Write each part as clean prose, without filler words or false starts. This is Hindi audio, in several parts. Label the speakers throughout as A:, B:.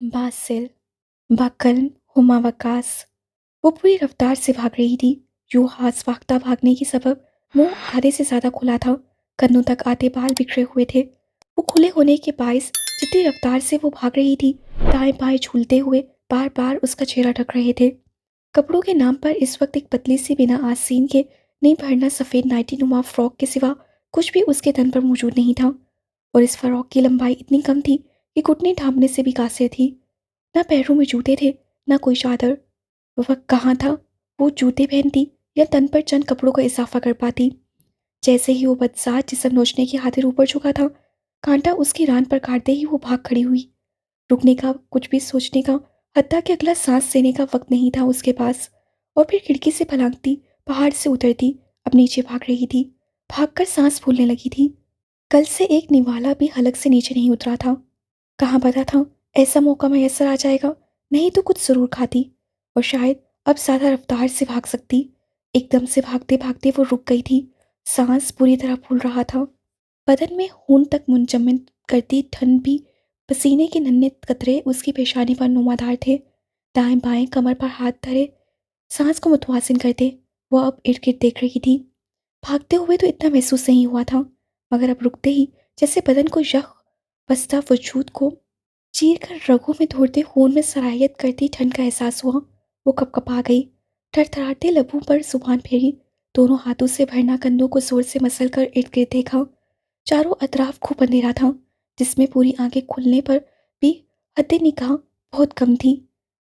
A: बासिल, बकल्म, हुमा वकास। वो पूरी रफ्तार से भाग रही थी। यूं हाथ भागने की सबब मुंह आधे से ज्यादा खुला था। कन्नों तक आते बाल बिखरे हुए थे। वो खुले होने के बायस जितनी रफ्तार से वो भाग रही थी, दाएं बाएं झूलते हुए बार बार उसका चेहरा ढक रहे थे। कपड़ों के नाम पर इस वक्त एक पतली सी बिना आस्तीन के नहीं भरना सफेद नाइटी नुमा फ्रॉक के सिवा कुछ भी उसके तन पर मौजूद नहीं था। और इस फ्रॉक की लंबाई इतनी कम थी कि घुटने ढांपने से भी कासिर थी। ना पैरों में जूते थे, ना कोई चादर। वह कहाँ था? वो जूते पहनती या तन पर चंद कपड़ों का इजाफा कर पाती। जैसे ही वो बदसाज जिसम नोचने की खातिर ऊपर झुका था, कांटा उसकी रान पर काटते ही वो भाग खड़ी हुई। रुकने का, कुछ भी सोचने का, हत्ता कि अगला सांस लेने का वक्त नहीं था उसके पास। और फिर खिड़की से फलांगती, पहाड़ से उतरती, अब नीचे भाग रही थी। भागकर सांस फूलने लगी थी। कल से एक निवाला भी हलक से नीचे नहीं उतरा था। कहाँ पता था ऐसा मौका मैसर आ जाएगा। नहीं तो कुछ जरूर खाती और शायद अब ज्यादा रफ्तार से भाग सकती। एकदम से भागते भागते वो रुक गई थी। सांस पूरी तरह फूल रहा था। बदन में खून तक मुंजमद करती ठंड भी। पसीने के नन्हे कतरे उसकी पेशानी पर नुमादार थे। दाएं बाएं कमर पर हाथ धरे सांस को मुतवासिन करते वो अब इर्द गिर्द देख रही थी। भागते हुए तो इतना महसूस नहीं हुआ था, मगर अब रुकते ही जैसे बदन को यख बस्ता वजूद को चीर कर रगों में दौड़ते खून में सरायत करती ठंड का एहसास हुआ। वो कपकपा गई। थरथराते लबों पर जुबान फेरी। दोनों हाथों से भरना कंधों को जोर से मसल कर इर्द गिर्द देखा। चारों अतराफ खूब अंधेरा था, जिसमें पूरी आंखें खुलने पर भी हद निगाह बहुत कम थी।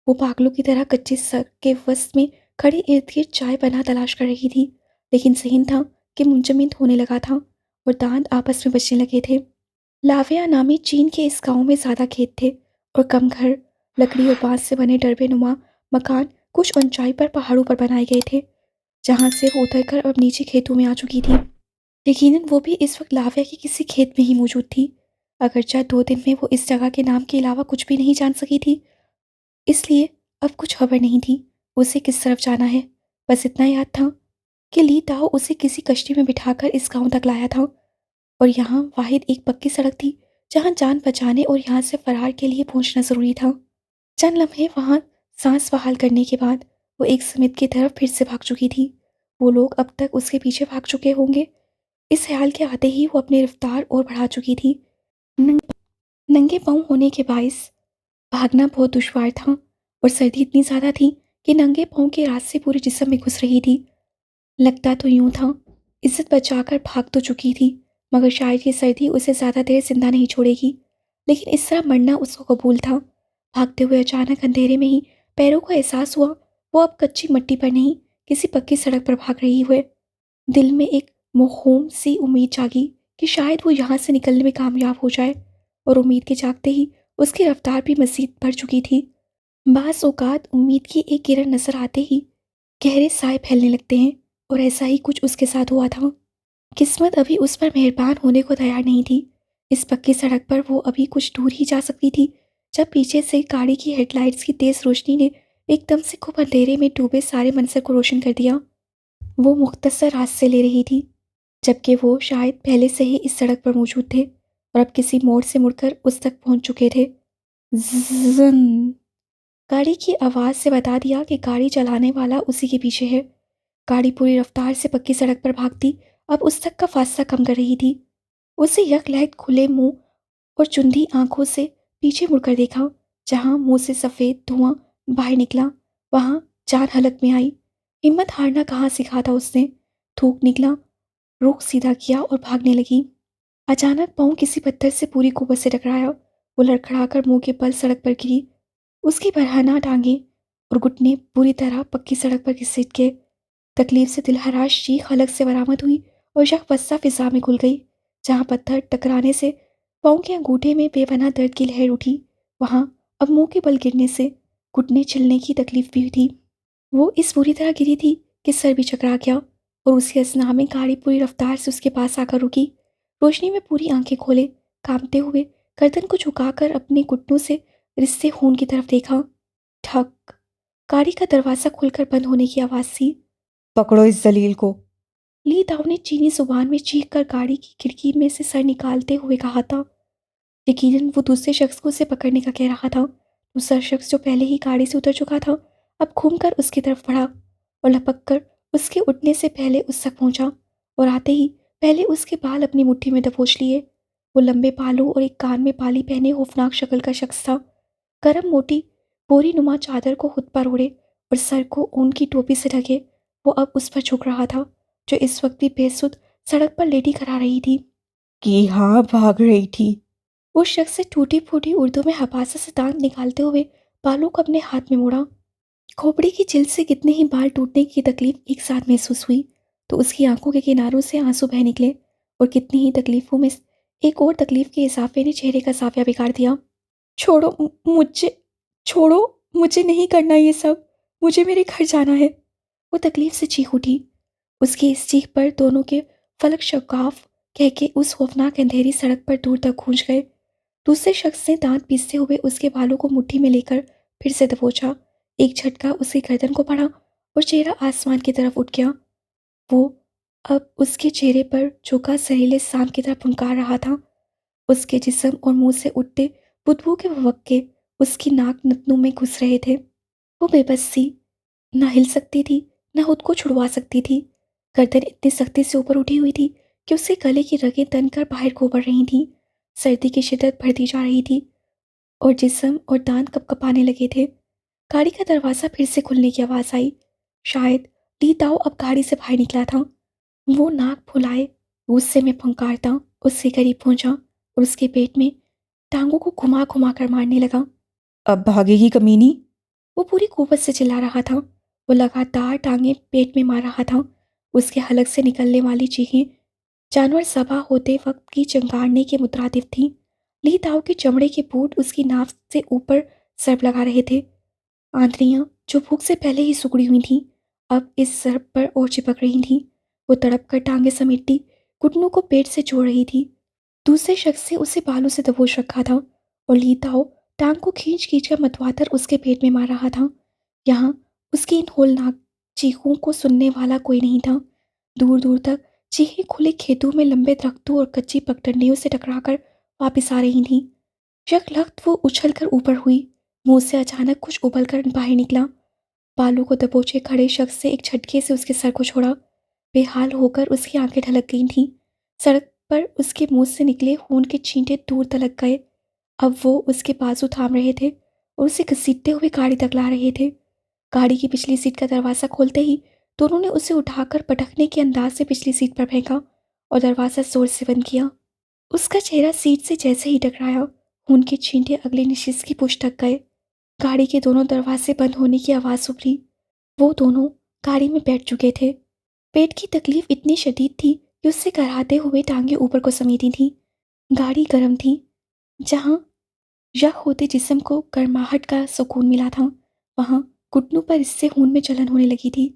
A: वो पागलों की तरह कच्चे सड़क के वस्त में खड़ी इर्द गिर्द चाय बना तलाश कर रही थी। लेकिन सहीन था कि मुंजमद होने लगा था और दांत आपस में बचने लगे थे। लाविया नामी चीन के इस गांव में ज्यादा खेत थे और कम घर। लकड़ी और बांस से बने डरबे नुमा मकान कुछ ऊंचाई पर पहाड़ों पर बनाए गए थे, जहां से वो उतरकर अब नीचे खेतों में आ चुकी थी। यकीनन वो भी इस वक्त लाविया के किसी खेत में ही मौजूद थी। अगरचे 2 दिन में वो इस जगह के नाम के अलावा कुछ भी नहीं जान सकी थी, इसलिए अब कुछ खबर नहीं थी उसे किस तरफ जाना है। बस इतना याद था कि ली ताओ उसे किसी कश्ती में बिठाकर इस गांव तक लाया था और यहाँ वाहिद एक पक्की सड़क थी जहाँ जान बचाने और यहाँ से फरार के लिए पहुंचना जरूरी था। चंद लम्हे वहाँ सांस बहाल करने के बाद वो एक समित की तरफ फिर से भाग चुकी थी। वो लोग अब तक उसके पीछे भाग चुके होंगे, इस ख्याल के आते ही वो अपनी रफ्तार और बढ़ा चुकी थी। नंगे नंगे पाँव होने के बायस भागना बहुत दुश्वार था और सर्दी इतनी ज़्यादा थी कि नंगे पाँव के रास्ते पूरे जिस्म में घुस रही थी। लगता तो यूं था इज्जत बचाकर भाग तो चुकी थी, मगर शायद ये सर्दी उसे ज़्यादा देर जिंदा नहीं छोड़ेगी। लेकिन इस तरह मरना उसको कबूल था। भागते हुए अचानक अंधेरे में ही पैरों का एहसास हुआ वो अब कच्ची मिट्टी पर नहीं, किसी पक्की सड़क पर भाग रही हुए। दिल में एक मोहूम सी उम्मीद जागी कि शायद वो यहाँ से निकलने में कामयाब हो जाए। और उम्मीद के जागते ही उसकी रफ्तार भी मज़ीद बढ़ चुकी थी। बाज़ औक़ात उम्मीद की एक किरण नजर आते ही गहरे साए फैलने लगते हैं, और ऐसा ही कुछ उसके साथ हुआ था। किस्मत अभी उस पर मेहरबान होने को तैयार नहीं थी। इस पक्की सड़क पर वो अभी कुछ दूर ही जा सकती थी जब पीछे से गाड़ी की हेडलाइट्स की तेज रोशनी ने एकदम से खूब अंधेरे में डूबे सारे मंजर को रोशन कर दिया। वो मुख्तसर रास्ते ले रही थी, जबकि वो शायद पहले से ही इस सड़क पर मौजूद थे और अब किसी मोड़ से मुड़कर उस तक पहुंच चुके थे। ज़न गाड़ी की आवाज़ से बता दिया कि गाड़ी चलाने वाला उसी के पीछे है। गाड़ी पूरी रफ्तार से पक्की सड़क पर भागती अब उस तक का फासला कम कर रही थी। उसे यकलहत खुले मुंह और चुंधी आंखों से पीछे मुड़कर देखा। जहां मुंह से सफ़ेद धुआं बाहर निकला, वहां जान हलक में आई। हिम्मत हारना कहाँ सीखा था उसने। थूक निकला, रुख सीधा किया और भागने लगी। अचानक पाँव किसी पत्थर से पूरी कुव्वत से टकराया। वो लड़खड़ाकर मुंह के बल सड़क पर गिरी। उसकी बरहना टांगे और घुटने पूरी तरह पक्की सड़क पर घिसट गए। तकलीफ से दिलहराश चीख हलक से बरामद हुई और यकबस्ता फिजा में घुल गई। जहाँ पत्थर टकराने से पाँव के अंगूठे में बेपनाह दर्द की लहर उठी, वहाँ अब मुंह के बल गिरने से घुटने छिलने की तकलीफ भी थी। वो इस बुरी तरह गिरी थी कि सर भी चकरा गया और उसी असना में गाड़ी पूरी रफ्तार से उसके पास आकर रुकी। रोशनी में पूरी आंखें खोले, कांपते हुए गर्दन को झुकाकर अपने घुटनों से रिसते खून की तरफ देखा। ठक, गाड़ी का दरवाजा खुलकर बंद होने की आवाज़ थी।
B: पकड़ो इस जलील को।
A: ली दाव ने चीनी जुबान में चीख कर गाड़ी की खिड़की में से सर निकालते हुए कहा था। यकीनन वो दूसरे शख्स को उसे पकड़ने का कह रहा था, दूसरा शख्स जो पहले ही गाड़ी से उतर चुका था, अब घूमकर उसकी तरफ बढ़ा और लपक कर उसके उठने से पहले उस तक पहुंचा और आते ही पहले उसके बाल अपनी मुट्ठी में दबोच लिए। वो लंबे बालों और एक कान में बाली पहने खौफनाक शक्ल का शख्स था। गरम मोटी बोरी नुमा चादर को खुद पर ओढ़े और सर को ऊन की टोपी से ढके वो अब उस पर झुक रहा था, जो इस वक्त भी बेसुध सड़क पर लेटी करा रही थी।
B: कि हाँ भाग रही थी।
A: उस शख्स से टूटी फूटी उर्दू में हबासा से दांत निकालते हुए बालों को अपने हाथ में मोड़ा। खोपड़ी की जिल्द से कितने ही बाल टूटने की तकलीफ एक साथ महसूस हुई तो उसकी आंखों के किनारों से आंसू बह निकले और कितनी ही तकलीफों में एक और तकलीफ के इजाफे ने चेहरे का साफिया बिगाड़ दिया। छोड़ो मुझे, छोड़ो, मुझे नहीं करना ये सब, मुझे मेरे घर जाना है। वो तकलीफ से चीख उठी। उसकी इस चीख पर दोनों के फलक शगाफ कह के उस खौफनाक अंधेरी सड़क पर दूर तक गूंज गए। दूसरे शख्स ने दांत पीसते हुए उसके बालों को मुट्ठी में लेकर फिर से दबोचा। एक झटका उसकी गर्दन को पड़ा और चेहरा आसमान की तरफ उठ गया। वो अब उसके चेहरे पर झुका सरीले सांप की तरह फुंकार रहा था। उसके जिस्म और मुंह से उठते बुदबू के भवक्के उसकी नाक नथनों में घुस रहे थे। वो बेबस सी, ना हिल सकती थी, ना खुद को छुड़वा सकती थी। गर्दन इतनी सख्ती से ऊपर उठी हुई थी कि उसके गले की रगें तनकर बाहर को उभर रही थीं। सर्दी की शिद्दत बढ़ती जा रही थी और जिस्म और दांत कपकपाने लगे थे। गाड़ी का दरवाज़ा फिर से खुलने की आवाज़ आई। शायद ली ताओ अब गाड़ी से बाहर निकला था। वो नाक फुलाए गुस्से में फंकारता उसके करीब पहुंचा और उसके पेट में टांगों को घुमा घुमा कर मारने लगा।
B: अब भागेगी कमीनी।
A: वो पूरी कुव्वत से चिल्ला रहा था। वो लगातार टांगें पेट में मार रहा था। उसके हलक से निकलने वाली चीखें जानवर सभा होते वक्त की चंगाड़ने के मुतरादिफ थीं। ली ताओ के चमड़े के बूट उसकी नाव से ऊपर सर्प लगा रहे थे। आंतड़ियां जो भूख से पहले ही सुकड़ी हुई थीं अब इस सर्प पर और चिपक रही थीं। वो तड़प कर टांगे समेटती घुटनों को पेट से जोड़ रही थी। दूसरे शख्स से उसे बालों से दबोच रखा था और ली ताओ टांग को खींच खींच कर मतवातर उसके पेट में मार रहा था। यहाँ उसकी इन होलनाक चीखों को सुनने वाला कोई नहीं था। दूर दूर तक चीखें खुले खेतों में लंबे दरख्तों और कच्ची पगडंडियों से टकराकर वापस आ रही थीं। यकलख्त वो उछल कर ऊपर हुई। मुंह से अचानक कुछ उबल कर बाहर निकला। बालों को दबोचे खड़े शख्स से एक झटके से उसके सर को छोड़ा। बेहाल होकर उसकी आंखें ढलक गई थीं। सड़क पर उसके मुंह से निकले खून के छींटे दूर तलक गए। अब वो उसके बाजू थाम रहे थे और उसे घसीटते हुए गाड़ी तक ला रहे थे। गाड़ी की पिछली सीट का दरवाज़ा खोलते ही दोनों ने उसे उठाकर पटकने के अंदाज से पिछली सीट पर फेंका और दरवाज़ा जोर से बंद किया। उसका चेहरा सीट से जैसे ही टकराया, खून के छींटे अगले निशिस्त की पुश्त तक गए। गाड़ी के दोनों दरवाजे बंद होने की आवाज़ उभरी। वो दोनों गाड़ी में बैठ चुके थे। पेट की तकलीफ इतनी शदीद थी कि उससे कराहते हुए टांगे ऊपर को समेटी थीं। गाड़ी गर्म थी। जहाँ यख होते जिस्म को गर्माहट का सुकून मिला था, वहाँ घुटनों पर इससे खून में जलन होने लगी थी।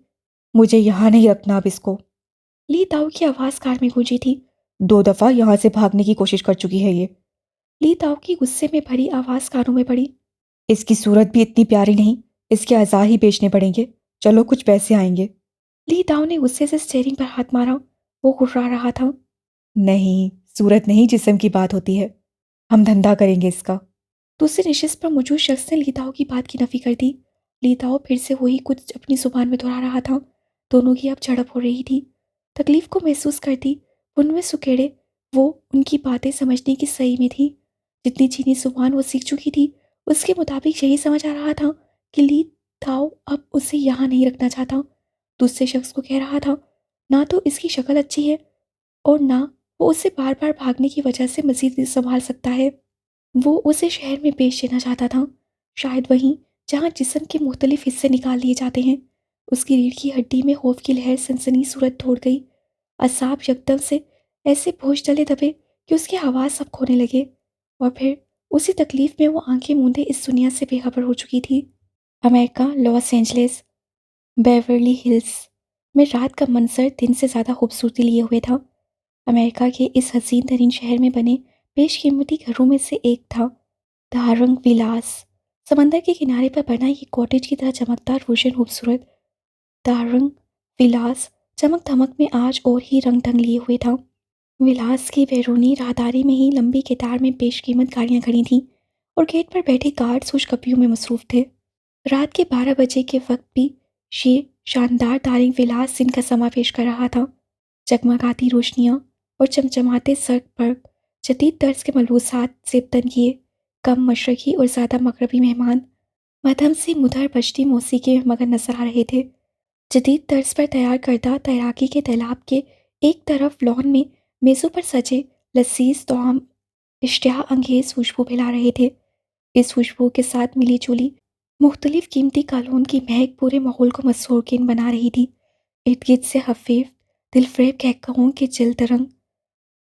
B: मुझे यहाँ नहीं रखना अब इसको।
A: ली ताओ की आवाज़ कार में गूंजी थी।
B: 2 दफ़ा यहाँ से भागने की कोशिश कर चुकी है ये।
A: ली ताओ की गुस्से में भरी आवाज़ कानों में पड़ी।
B: इसकी सूरत भी इतनी प्यारी नहीं, इसके अज़ा ही बेचने पड़ेंगे। चलो कुछ पैसे आएंगे।
A: ली ताओ ने गुस्से से स्टीयरिंग पर हाथ मारा। वो घुर्रा रहा था।
B: नहीं, सूरत नहीं जिस्म की बात होती है। हम धंधा करेंगे इसका।
A: दूसरे निशिस्त पर मौजूद शख्स ने लीताओ की बात की नफी कर दी। लीताओ फिर से वही कुछ अपनी जुबान में दोहरा रहा था। दोनों की अब झड़प हो रही थी। तकलीफ को महसूस करती उनमें सुकेड़े वो उनकी बातें समझने की सही में थी। जितनी चीनी जुबान वो सीख चुकी थी उसके मुताबिक यही समझ आ रहा था कि लीताओ अब उसे यहाँ नहीं रखना चाहता। दूसरे शख्स को कह रहा था ना तो इसकी शक्ल अच्छी है और ना वो उसे बार बार भागने की वजह से मजीद संभाल सकता है। वो उसे शहर में बेच देना चाहता था, शायद वहीं जहाँ जिस्म के मुख्तलिफ हिस्से निकाल लिए जाते हैं। उसकी रीढ़ की हड्डी में खौफ की लहर सनसनी सूरत दौड़ गई। असाब यकदम से ऐसे बोझ तले दबे कि उसके हवास सब खोने लगे और फिर उसी तकलीफ में वो आंखें मूंदे इस दुनिया से बेखबर हो चुकी थी। America, Los Angeles, Beverly hills में रात का मंजर दिन से ज़्यादा खूबसूरती लिए हुए था। अमेरिका के इस हसीन तरीन शहर में बने बेशकीमती घरों में से एक था दारंग विलास। समंदर के किनारे पर बना ये कॉटेज की तरह चमकदार रोशन खूबसूरत दारंग विलास चमक धमक में आज और ही रंग ढंग लिए हुए था। विलास की बैरूनी राहदारी में ही लंबी कतार में बेशकीमत गाड़ियां खड़ी थीं और गेट पर बैठे गार्ड्स खुशखबरियों में मसरूफ थे। रात के 12 बजे के वक्त भी ये शानदार तारिक विलास दिन का समा पेश कर रहा था। जगमगाती रोशनियां और चमचमाते सड़क पर जदीद तर्ज के मलबूसात से तन किए कम मशरकी और ज़्यादा मगरबी मेहमान मध्यम से मुधर बजती मौसीकी में मगन नजर आ रहे थे। जदीद तर्ज पर तैयार करदा तैराकी के तालाब के एक तरफ लॉन में मेज़ों पर सजे लजीज तोआम इश्तिहा अंगेज खुशबू फैला रहे थे। इस खुशबू के साथ मिली जुली मुख्तलिफ कीमती कालोन की महक पूरे माहौल को मसरूरकिन बना रही थी। इर्द गिर्द से हफीफ दिलफरेब कहकहों के जल तरंग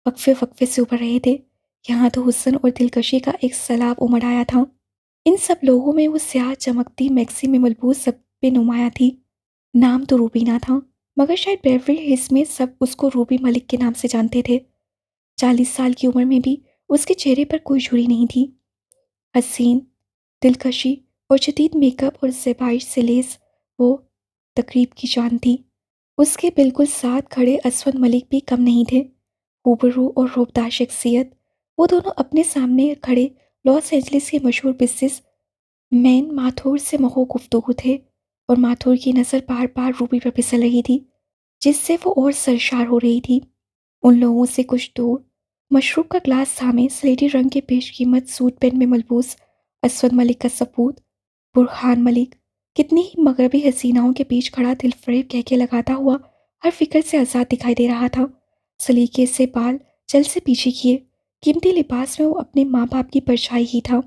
A: वक्फे वक्फे से उभर रहे थे। यहाँ तो हुस्न और दिलकशी का एक सैलाब उमड़ आया था। इन सब लोगों में वो स्याह चमकती मैक्सी में मलबूस सब पे नुमाया थी। नाम तो रूबीना था, मगर शायद बेवरली हिल्स में सब उसको रूबी मलिक के नाम से जानते थे। 40 साल की उम्र में भी उसके चेहरे पर कोई झुर्री नहीं थी। हसीन, दिलकशी और जदीद मेकअप और ज़ेबाइश से लेस वो तकरीब की जान थी। उसके बिल्कुल साथ खड़े असवद मलिक भी कम नहीं थे। हूबरू और रूबदार शख्सियत, वो दोनों अपने सामने खड़े लॉस एंजलिस के मशहूर बिजनेस मैन माथुर से महो गुफ्तगू थे और माथुर की नज़र बार बार रूबी पर फिसल रही थी, जिससे वो और सरशार हो रही थी। उन लोगों से कुछ दूर मशरूब का ग्लास थामे स्लेटी रंग के पेशकीमत सूट पैंट में मलबूस असवद मलिक का सपूत बुरहान मलिक कितनी ही मगरबी हसीनाओं के बीच खड़ा दिलफरेब कहके लगाता हुआ हर फिक्र से आज़ाद दिखाई दे रहा था। सलीके से बाल जल से पीछे किए कीमती लिबास में वो अपने माँ बाप की परछाई ही था।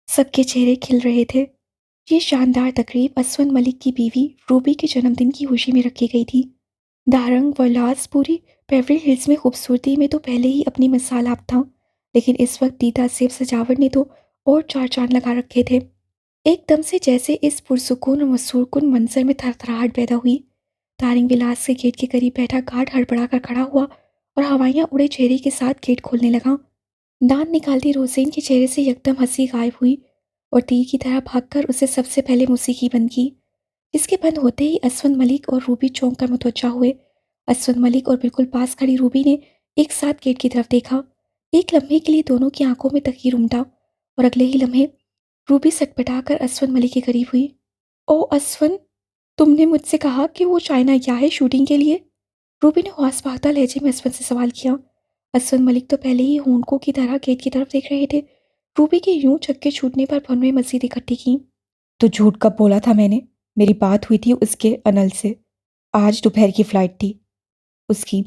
A: सबके चेहरे खिल रहे थे। ये शानदार तकरीब असवद मलिक की बीवी रूबी के जन्मदिन की खुशी में रखी गई थी। दारंग वलास पूरी बेवरली हिल्स में खूबसूरती में तो पहले ही अपनी मिसाल आप था, लेकिन इस वक्त दीदा सेब सजावट ने तो और चार चांद लगा रखे थे। एकदम से जैसे इस पुरसुकून और मसरूरकुन मंजर में थरथराहट पैदा हुई। दारिंग विलास के गेट के करीब बैठा गार्ड हड़बड़ा कर खड़ा हुआ और हवाइयाँ उड़े चेहरे के साथ गेट खोलने लगा। दांत निकालती रोज़ेन के चेहरे से यकदम हंसी गायब हुई और तीर की तरह भागकर उसे सबसे पहले मौसीकी बंद की। इसके बंद होते ही असवद मलिक और रूबी चौंक कर मुतवज्जा हुए। असवद मलिक और बिल्कुल पास खड़ी रूबी ने एक साथ गेट की तरफ देखा। एक लम्हे के लिए दोनों की आंखों में तकीर उमटा और अगले ही लम्हे रूबी सटपटाकर असवद मलिक के करीब हुई। ओ असवन, तुमने मुझसे कहा कि वो चाइना गया है शूटिंग के लिए? रूबी ने हौस भागता लहजे में असवन से सवाल किया। असवन मलिक तो पहले ही होंठों की तरह गेट की तरफ देख रहे थे। रूबी के यूं चक्के छूटने पर भनवें मजीद इकट्ठी की।
B: तो झूठ कब बोला था मैंने? मेरी बात हुई थी उसके अनल से। आज दोपहर की फ्लाइट थी उसकी।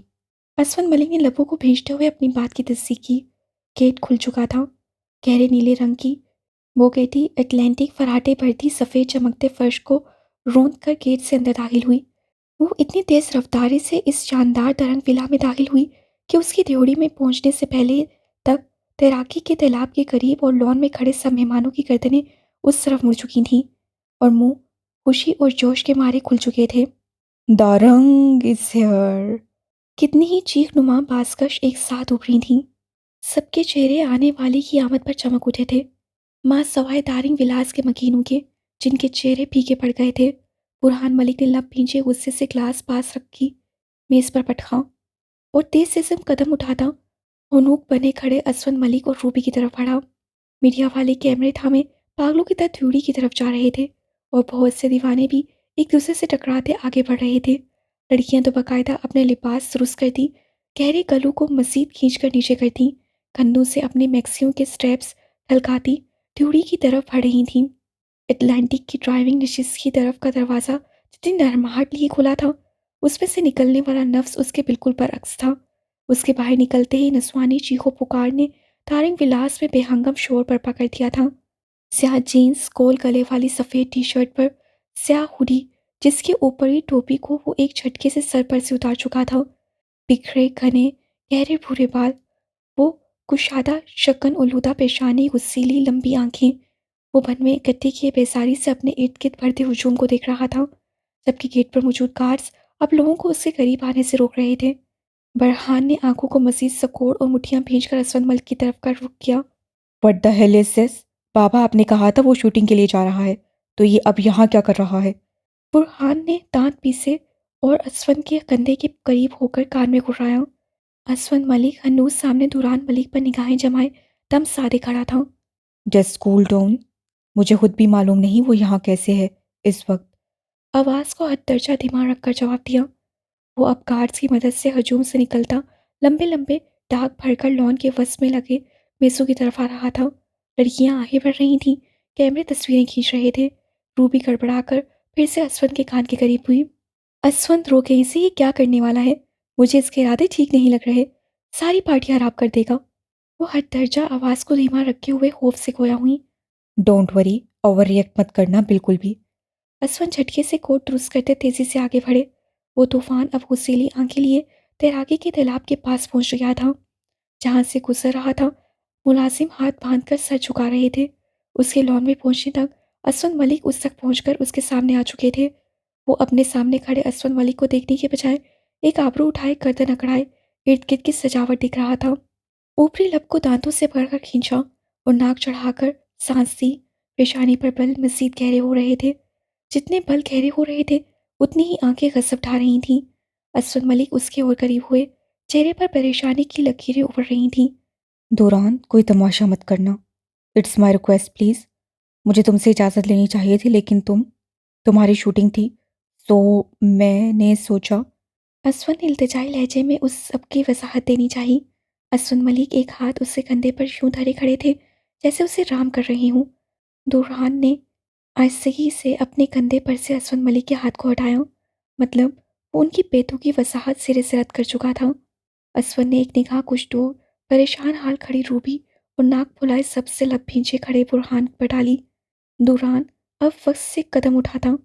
A: असवन मलिक ने लबों को भींचते हुए अपनी बात की तस्दीक की। गेट खुल चुका था। गहरे नीले रंग की वो कहती अटलांटिक फराटे भरती सफ़ेद चमकते फर्श को रोंद कर गेट से अंदर दाखिल हुई। वो इतनी तेज़ रफ्तारी से इस शानदार तरंग विला में दाखिल हुई कि उसकी ड्योढ़ी में पहुंचने से पहले तक तैराकी के तालाब के करीब और लॉन में खड़े सब मेहमानों की गर्दनें उस तरफ मुड़ चुकी थीं और मुंह खुशी और जोश के मारे खुल चुके थे।
B: Darrang is here.
A: कितनी ही चीख नुमा बाजकश एक साथ उभरी थीं। सबके चेहरे आने वाली की आमद पर चमक उठे थे, माँ सवाए दारिंग विलास के मकीनों के, जिनके चेहरे फीके पड़ गए थे। बुरहान मलिक ने लब भींचे गुस्से से ग्लास पास रखी मेज़ पर पटका और तेज से सिम कदम उठाता हुनूक बने खड़े असवन मलिक और रूबी की तरफ बढ़ा। मीडिया वाले कैमरे थामे पागलों की तरह ड्यूटी की तरफ जा रहे थे और बहुत से दीवाने भी एक दूसरे से टकराते आगे बढ़ रहे थे। लड़कियां तो बाकायदा अपने लिबास दुरुस्त करती, गहरे गलों को मजीद खींचकर नीचे करती, कंधों से अपने मैक्सियों के स्ट्रैप्स ढलकाती ड्यूटी की तरफ बढ़ रही थीं। अटलांटिक की ड्राइविंग नशिश की तरफ का दरवाज़ा जितनी नरमाहट लिए खुला था, उसमें से निकलने वाला नफ्स उसके बिल्कुल बरअक्स था। उसके बाहर निकलते ही नस्वानी चीखों पुकार ने तारिंग विलास में बेहंगम शोर बर्पा कर दिया था। स्याह जीन्स गोल गले वाली सफ़ेद टी शर्ट पर स्याह हुडी, जिसके ऊपरी टोपी को वो एक झटके से सर पर से उतार चुका था। बिखरे घने गहरे भूरे बाल, वो कुशादा शकन उलूदा पेशानी गुस्सीली लंबी आंखें। वो मन में इकट्ठी किए बेसारी से अपने इर्द गिर्द बढ़ते हुजूम को देख रहा था, जबकि गेट पर मौजूद गार्ड्स अब लोगों को उसके करीब आने से रोक रहे थे। बरहान ने आंखों को मजीद सकोड़ और मुठ्ठियां भींचकर असवद मलिक की तरफ का रुख किया।
B: What the hell is this? बाबा आपने कहा था वो शूटिंग के लिए जा रहा है, तो ये अब यहाँ क्या कर रहा है?
A: बुरहान ने दांत पीसे और असवद के कंधे के करीब होकर कान में घुराया। असवद मलिक हनूज सामने दुरान मलिक पर निगाहें जमाए दम साधे खड़ा था।
B: Just cool down. मुझे खुद भी मालूम नहीं वो यहाँ कैसे है इस वक्त।
A: आवाज़ को हद दर्जा दिमाग रखकर जवाब दिया। वो अब गार्ड्स की मदद से हजूम से निकलता लंबे लंबे डाक भरकर लॉन के वस में लगे मेसों की तरफ आ रहा था। लड़कियां आगे बढ़ रही थीं, कैमरे तस्वीरें खींच रहे थे। रूबी गड़बड़ाकर फिर से असवंत के कान के करीब हुई। असवंत रो गई से ये क्या करने वाला है? मुझे इसके इरादे ठीक नहीं लग रहे। सारी पार्टी खराब कर देगा। वो हद दर्जा आवाज़ को धीमा रखे हुए खौफ से खोया हुई।
B: डोंट वरी, ओवर रिएक्ट मत करना बिल्कुल भी।
A: असवन झटके से कोट दुरुस्त करते तेजी से आगे बढ़े। वो तूफान अब गुस्सेली आंखें लिए तैराकी के तालाब के पास पहुंच गया था, जहां से गुजर रहा था। मुलाजिम हाथ बांधकर सर झुका रहे थे। उसके लॉन में पहुंचने तक असवन मलिक उस तक पहुंचकर उसके सामने आ चुके थे। वो अपने सामने खड़े असवन मलिक को देखने के बजाय एक आबरू उठाए गर्दन अकड़ाए इर्द गिर्द की सजावट दिख रहा था। ऊपरी लब को दांतों से पकड़कर खींचा और नाक चढ़ाकर सांस दी। पेशानी पर बल मजीद गहरे हो रहे थे। जितने बल गहरे हो रहे थे उतनी ही आंखें गजब ढा रही थीं। असद मलिक उसके और करीब हुए। चेहरे पर परेशानी की लकीरें उभर रही थीं।
B: दुरान, कोई तमाशा मत करना। It's my request please. मुझे तुमसे इजाज़त लेनी चाहिए थी लेकिन तुम्हारी शूटिंग थी, तो मैंने सोचा।
A: असवन इल्तिजाई लहजे में उस सबकी वजाहत देनी चाहिए। असवन मलिक एक हाथ उसके कंधे पर यूं धरे खड़े थे जैसे उसे राम कर रहे हूँ। दुरहान ने आहिस्तगी से अपने कंधे पर से असवन मलिक के हाथ को हटाया। मतलब वो उनकी बेतुकी वसाहत सिरे से रद्द कर चुका था। असवन ने एक निगाह कुछ दूर परेशान हाल खड़ी रूबी और नाक फुलाए सबसे लब भींचे खड़े बुरहान पर डाली। दुरान अब वक्त से कदम उठाता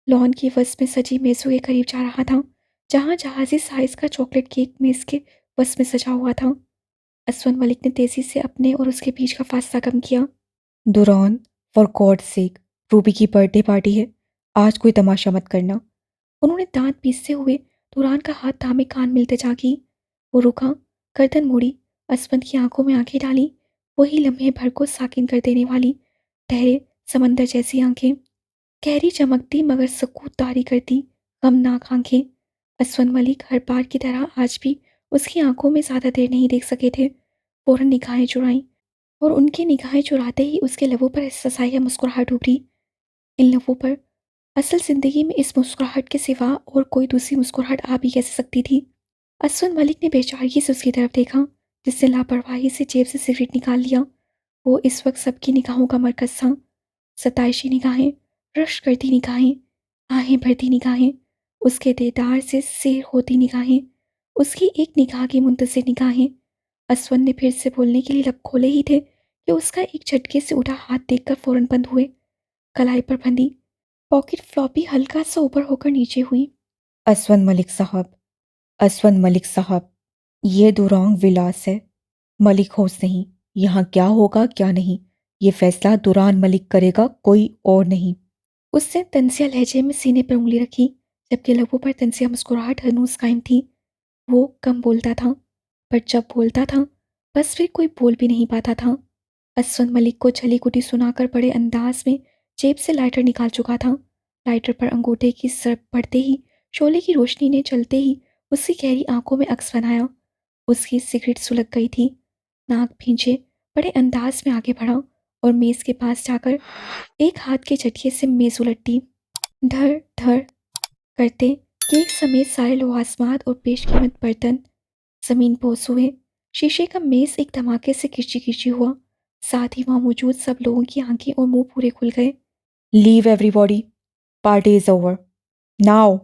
A: लॉन की वस में सजी मेज़ों के करीब जा रहा था, जहाँ जहाजी साइज का चॉकलेट केक मेज़ के वस में सजा हुआ था। असवन मलिक ने तेजी से अपने और उसके बीच का फासला कम किया।
B: दुरान, फॉर गॉड सेक, रूबी की बर्थडे पार्टी है। आज कोई तमाशा मत करना।
A: उन्होंने दांत पीसते हुए दुरान का हाथ थामे कान मिलते जागी। वो रुका, गर्दन मोड़ी, असवंत की आंखों में आंखें डाली। वही लम्हे भर को साकिन कर देने वाली ठहरे समंदर जैसी आंखें, गहरी चमकती मगर सकूत तारी करती गमनाक आंखें। असवंत मलिक हर बार की तरह आज भी उसकी आंखों में ज्यादा देर नहीं देख सके थे। फौरन निगाहें चुराईं और उनकी निगाहें चुराते ही उसके लबों पर ससाया मुस्कुराहट उभरी। इन लबों पर असल जिंदगी में इस मुस्कुराहट के सिवा और कोई दूसरी मुस्कुराहट आ भी कैसे सकती थी? असवन मलिक ने बेचारगी से उसकी तरफ देखा, जिसने लापरवाही से जेब से सिगरेट निकाल लिया। वो इस वक्त सबकी निगाहों का मरकज था। सताइशी निगाहें, रश्क करती निगाहें, आहें भरती निगाहें, उसके देदार से सैर होती निगाहें, उसकी एक निगाह की मुंतज़िर निगाहें। असवन ने फिर से बोलने के लिए लब खोले ही थे कि उसका एक झटके से उठा हाथ देखकर फौरन बंद हुए। कलाई पर बंधी पॉकेट फ्लॉपी हल्का सा ऊपर होकर नीचे हुई।
B: असवन मलिक साहब, असवन मलिक साहब, ये दुरांग विलास है। मलिक होश नहीं। यहाँ क्या होगा क्या नहीं, ये फैसला दुरान मलिक करेगा, कोई और नहीं।
A: उसने तंसिया लहजे में सीने पर उंगली रखी, जबकि लबों पर तंसिया मुस्कुराहट हनूस कायम थी। वो कम बोलता था, पर जब बोलता था बस फिर कोई बोल भी नहीं पाता था। असवन मलिक को छली कुटी सुनाकर बड़े अंदाज में जेब से लाइटर निकाल चुका था। लाइटर पर अंगूठे की सरप पड़ते ही शोले की रोशनी ने चलते ही उसकी गहरी आंखों में अक्स बनाया। उसकी सिगरेट सुलग गई थी। नाक भींचे बड़े अंदाज में आगे बढ़ा और मेज के पास जाकर एक हाथ के झटके से मेज उलट दी। धर धर करते केक समेत सारे लवाजमात और पेशकीमत बर्तन जमीन पोस हुए। शीशे का मेज एक धमाके से किरची किरची हुआ। साथ ही वहां मौजूद सब लोगों की आंखें और मुंह पूरे खुल गए।
B: Leave everybody, party is over now.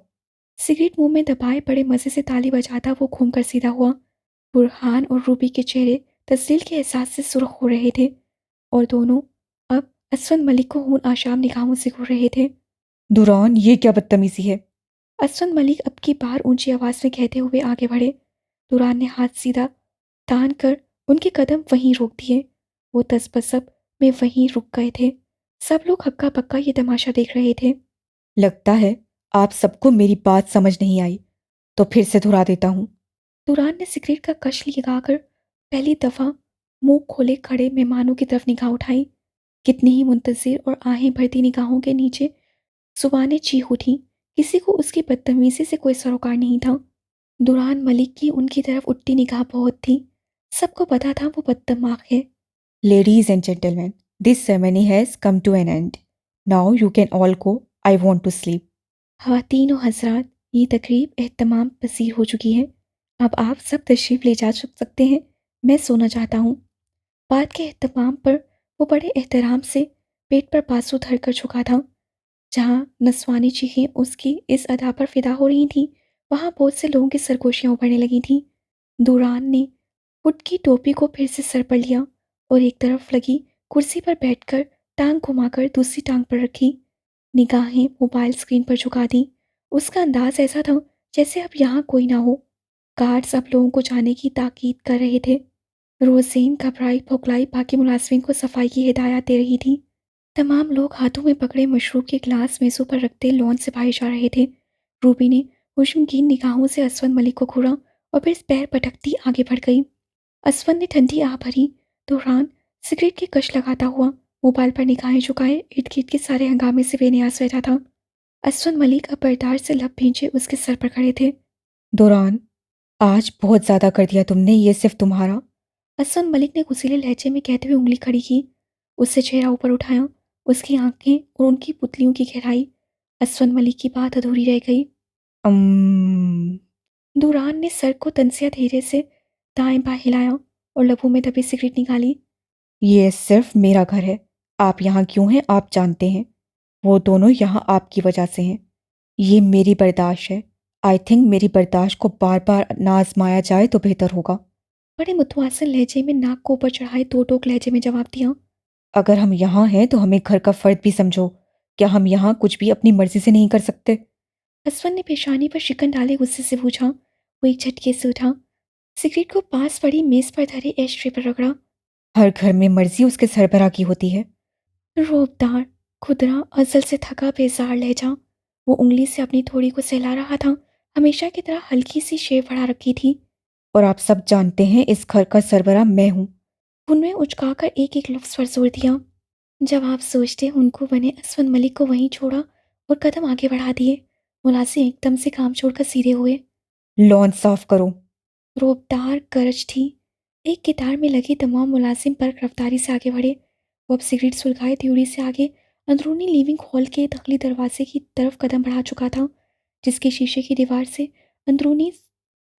A: Cigarette मुंह में दबाए बड़े मजे से ताली बजाता वो घूमकर सीधा हुआ। बुरहान और रूबी के चेहरे तस्लील के एहसास से सुर्ख हो रहे थे और दोनों अब असवन मलिक को खून आशाम निगाहों से घूर रहे थे।
B: दुरान, ये क्या बदतमीजी है?
A: असवन मलिक अब की बार ऊंची आवाज में कहते हुए आगे बढ़े। दुरान ने हाथ सीधा तान कर उनके कदम वहीं रोक दिए। वो तसबसब में वहीं रुक गए थे। सब लोग हक्का बक्का ये तमाशा देख रहे थे।
B: लगता है आप सबको मेरी बात समझ नहीं आई, तो फिर से दोहरा देता हूँ।
A: दुरान ने सिगरेट का कश लगाकर पहली दफा मुंह खोले खड़े मेहमानों की तरफ निगाह उठाई। कितनी ही मुंतजिर और आहें भरती निगाहों के नीचे जुबानें चीख उठी। किसी को उसकी बदतमीजी से कोई सरोकार नहीं था। दुरान मलिक की उनकी तरफ उठती निगाह बहुत थी। सबको पता था वो बददिमाग है।
B: Ladies and gentleman, this ceremony has come to an end. Now you can all go, I want to sleep.
A: ख़वातीन व हज़रात, ये तकरीब एहतमाम पसीर हो चुकी है। अब आप सब तशरीफ़ ले जा सकते हैं। मैं सोना चाहता हूँ। बात के एहतमाम पर वो बड़े एहतराम से पेट पर बाजू धर कर झुका था। जहाँ नस्वानी चीखें उसकी इस अदा पर फिदा हो रही थीं, वहाँ बहुत से लोगों की सरगोशियाँ उभरने लगी थीं। दूरान ने हुड की टोपी को फिर से सर पर लिया और एक तरफ लगी कुर्सी पर बैठकर टांग घुमाकर दूसरी टांग पर रखी। निगाहें मोबाइल स्क्रीन पर झुका दी। उसका अंदाज ऐसा था जैसे अब यहाँ कोई ना हो। गार्ड्स अब लोगों को जाने की ताकीद कर रहे थे। रोज़ेन घबराई फौकलाई बाकी मुलाजमीन को सफाई की हिदायत दे रही थी। तमाम लोग हाथों में पकड़े मशरूब के गिलास मेज़ों पर रखते लॉन से बाहर जा रहे थे। रूबी ने खुशमगीन निगाहों से असवद मलिक को घूरा और फिर पैर पटकती आगे बढ़ गई। असवद ने ठंडी आह भरी दौरान सिगरेट की कश लगाता हुआ मोबाइल पर निगाहें झुकाए इर्द गिर्द के सारे हंगामे से बेनियाज बैठा था। असवद मलिक अब बर्दाश्त से लब भींचे उसके सर पर खड़े थे।
B: दुरान, आज बहुत ज़्यादा कर दिया तुमने, ये सिर्फ तुम्हारा।
A: असवद मलिक ने गुस्सीले लहजे में कहते हुए उंगली खड़ी की। उससे चेहरा ऊपर उठाया। उसकी आंखें और उनकी पुतलियों की गहराई। असवद मलिक की बात अधूरी रह गई।
B: अम्म
A: दूरान ने सर को तनसिया धीरे से दाएं बाएं हिलाया और लबों में दबी सिगरेट निकाली।
B: ये सिर्फ मेरा घर है। आप यहाँ क्यों हैं आप जानते हैं। वो दोनों यहाँ आपकी वजह से हैं। ये मेरी बर्दाश्त है। आई थिंक मेरी बर्दाश्त को बार बार ना आजमाया जाए तो बेहतर होगा।
A: बड़े मुतवासिल लहजे में नाक को ऊपर चढ़ाए दो टोक लहजे में जवाब दिया।
B: अगर हम यहाँ हैं तो हमें घर का फर्द भी समझो। क्या हम यहाँ कुछ भी अपनी मर्जी से नहीं कर सकते।
A: असवन ने पेशानी पर शिकन डाले गुस्से से पूछा। वो एक झटके से उठा। सिगरेट को पास पड़ी मेज पर धरे एश पर रगड़ा।
B: हर घर में मर्जी उसके सरबराह की होती है।
A: रोबदार खुदरा अजल से थका बेजार लहजा। वो उंगली से अपनी थोड़ी को सहला रहा था। हमेशा की तरह हल्की सी शेव बढ़ा रखी थी।
B: और आप सब जानते हैं इस घर का सरबराह मैं हूँ।
A: उनमें उचकाकर एक एक लफ्ज़ पर जोर दिया। जब आप सोचते उनको बने असवन मलिक को वहीं छोड़ा और कदम आगे बढ़ा दिए। मुलाजिम एकदम से काम छोड़कर सीधे हुए।
B: लॉन साफ करो।
A: रोबदार गरज थी। एक गिटार में लगे तमाम मुलाजिम पर रफ्तारी से आगे बढ़े। वो अब सिगरेट सुलगाए त्योड़ी से आगे अंदरूनी लिविंग हॉल के दखली दरवाजे की तरफ कदम बढ़ा चुका था, जिसके शीशे की दीवार से अंदरूनी